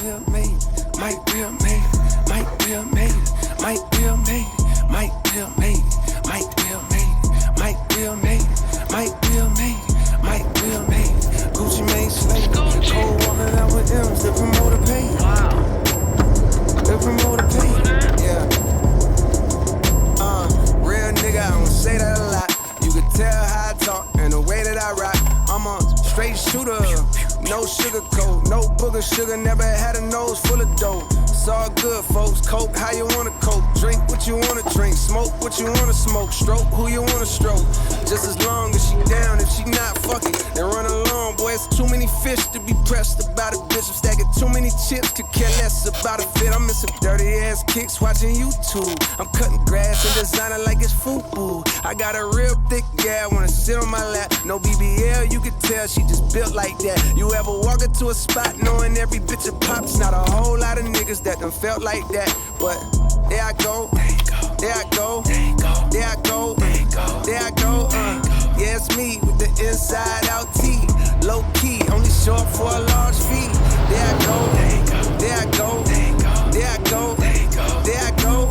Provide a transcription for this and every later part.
will made it, might will made it, might will made it, might will made it, might will made it, might will made it, might will made it, might will made it, might will made it. Gucci made slave, cold walking out with M's, the promoter paid. Wow. The promoter paid, yeah. Real nigga, I don't say that a lot. You can tell how I talk and the way that I rock. I'm a straight shooter, no sugar coat, no booger sugar, never had a nose full of dope. It's all good, folks. Coke, how you wanna cope? Drink what you wanna drink, smoke what you wanna smoke, stroke who you wanna stroke. Just as long as she down, if she not fucking, then run along, boy. It's too many fish to be pressed about a bitch. I'm stacking too many chips, could care less about a fit. I'm missing dirty ass kicks watching YouTube. I'm cutting grass and designing like it's FUBU. I got a real thick gal, wanna sit on my lap. No BBL, you can tell she just built like that. You ever walk into a spot knowing every bitch a pop's not a whole lot of niggas that done felt like that. But there I go, there I go, there I go, there I go. Yeah, it's me with the inside out tee. Low key, only short for a large fee. There I go, there I go, there I go, there I go.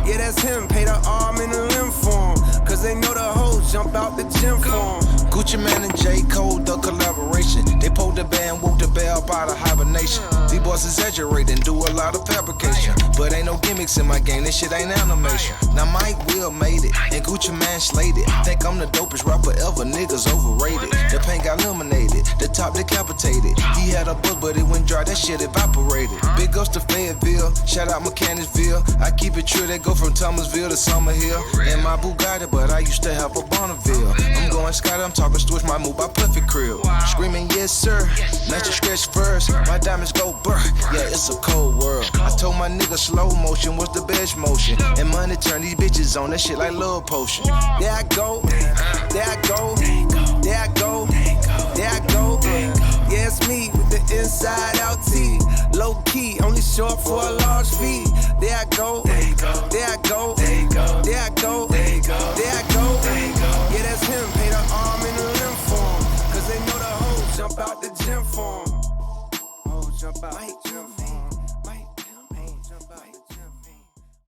Yeah, that's him, pay the arm and the limb for him. Cause they know the hoes jump out the gym for him. Gucci Mane and J. Cole, the collaboration. They pulled the band, woke the bear up out of hibernation. These boys exaggerating, do a lot of fabrication. But ain't no gimmicks in my game, this shit ain't animation. Now Mike Will made it, and Gucci Mane slayed it. Think I'm the dopest rapper ever, niggas overrated. The paint got eliminated, the top decapitated. He had a buzz, but it went dry, that shit evaporated. Big ups to Fayetteville, shout out Mechanicsville. I keep it true, they go from Thomasville to Summerhill. And my Bugatti, but I used to have a Bonneville. I'm going Scott, I'm talking switch my move by Puffy Crib. Screaming yes sir, not to stretch first. My diamonds go burr, yeah it's a cold world. I told my nigga slow motion was the best motion. And money turn these bitches on, that shit like love potion. There I go, there I go, there I go, there I go. Yeah, it's me with the inside out tee. Low key, only short for a large fee. There I go, there I go, there I go, there I go, there I go.